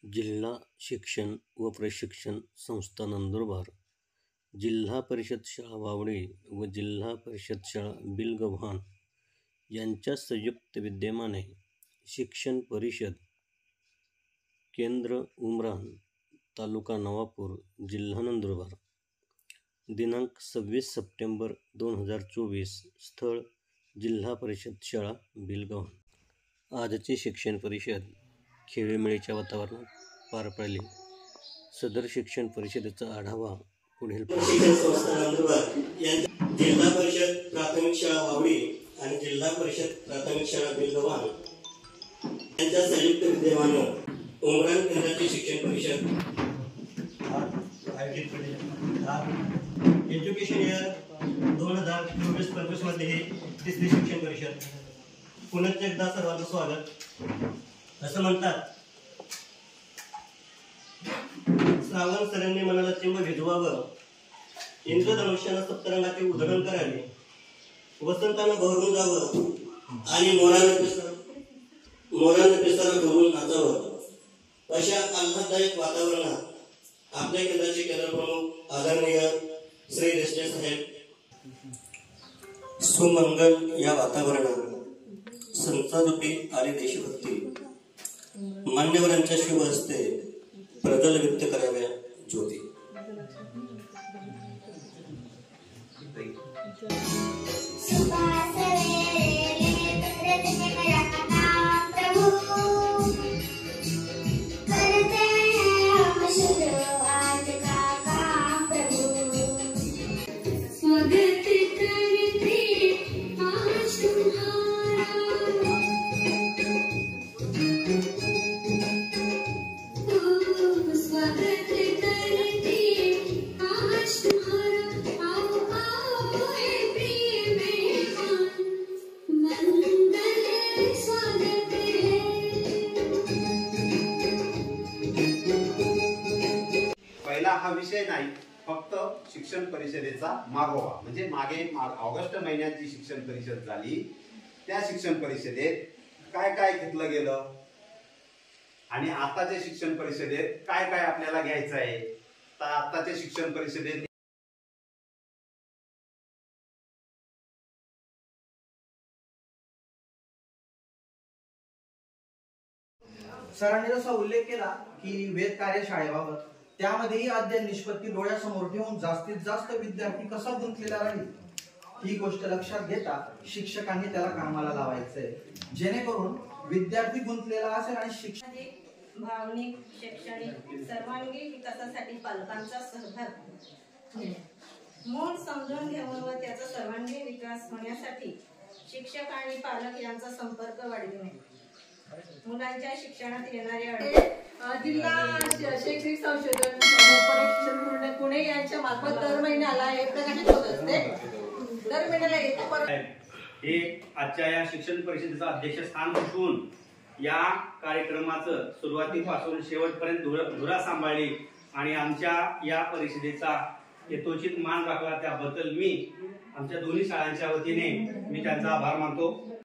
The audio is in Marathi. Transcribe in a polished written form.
जिल्हा शिक्षण व प्रशिक्षण संस्था नंदुरबार, जिल्हा परिषद शाळा वावडी व जिल्हा परिषद शाळा बिलगव्हाण यांच्या संयुक्त विद्यमाने शिक्षण परिषद केंद्र उमराण, तालुका नवापूर, जिल्हा नंदुरबार, दिनांक 26 सप्टेंबर 2024, स्थळ जिल्हा परिषद शाळा बिलगव्हाण। आजची शिक्षण परिषद खेळीमेळीच्या वातावरणात पार पडली। सदर शिक्षण परिषदेचा आढावा पुढील शिक्षण संस्था नंदुरबार जिल्हा परिषद प्राथमिक शाळा वावडी आणि जिल्हा परिषद प्राथमिक शाळा बिलगव्हाण यांच्या संयुक्त विद्यमाने उमराण केंद्राची शिक्षण परिषद एज्युकेशन इयर 2024-25 मध्ये ही तिसरी शिक्षण परिषद। पुन्हा एकदा सर्वांचं स्वागत। असं म्हणतात, श्रावण सरांनी मनाला चिंब भिजवावं, इंद्रधनुष्यानं सप्तरंगाचे उधळण करावे, वसंतानं बहरून जावं आणि मोरानं पिसारा करून नाचावं, अशा आल्हाददायक वातावरणात आपल्या केंद्राचे केंद्रप्रमुख आदरणीय श्री देशले साहेब सुमंगल या वातावरणात संतारूपी आणि देशभक्ती मान्यवरांच्या शुभ हस्ते प्रज्वल व्यक्त कराव्या ज्योती। हा विषय नाही, फक्त शिक्षण परिषदेचा मागोवा। म्हणजे मागे ऑगस्ट महिन्यात जी शिक्षण परिषद झाली त्या शिक्षण परिषदेत काय काय घेतलं गेलं आणि आताच्या शिक्षण परिषदेत काय काय आपल्याला घ्यायचं आहे। तर आताच्या शिक्षण परिषदेत सरांनी जसा उल्लेख केला की वेद कार्यशाळेबाबत, त्यामध्येही अध्ययन निष्पत्ती डोळ्यासमोर ठेवून जास्तीत जास्त विद्यार्थी कसा गुंतलेला राहील ही गोष्ट लक्षात घेता शिक्षकांनी त्याला कामाला लावायचंय, जेणेकरून विद्यार्थी गुंतलेला असेल आणि शिक्षण भावनिक, शैक्षणिक सर्वांगीण विकासासाठी पालकांचा सहभाग मूळ समजून घेऊन व त्याचा सर्वांगीण विकास होण्यासाठी शिक्षक आणि पालक यांचा संपर्क वाढविणे, मुलांच्या शिक्षणात येणारे अडथळे जिल्हा शैक्षणिक संशोधन परीक्षण पुणे यांच्या मार्फत दर महिन्याला हे प्रकाशित होत असते। दर महिन्याला हे आजच्या या शिक्षण परिषदेचा अध्यक्षस्थान भूषवून या कार्यक्रमाचं सुरुवातीपासून शेवटपर्यंत धुरा सांभाळली आणि आमच्या या परिषदेचा यथोचित मान राखला, त्याबद्दल मी आमच्या दोन्ही शाळांच्या वतीने मी त्यांचा आभार मानतो।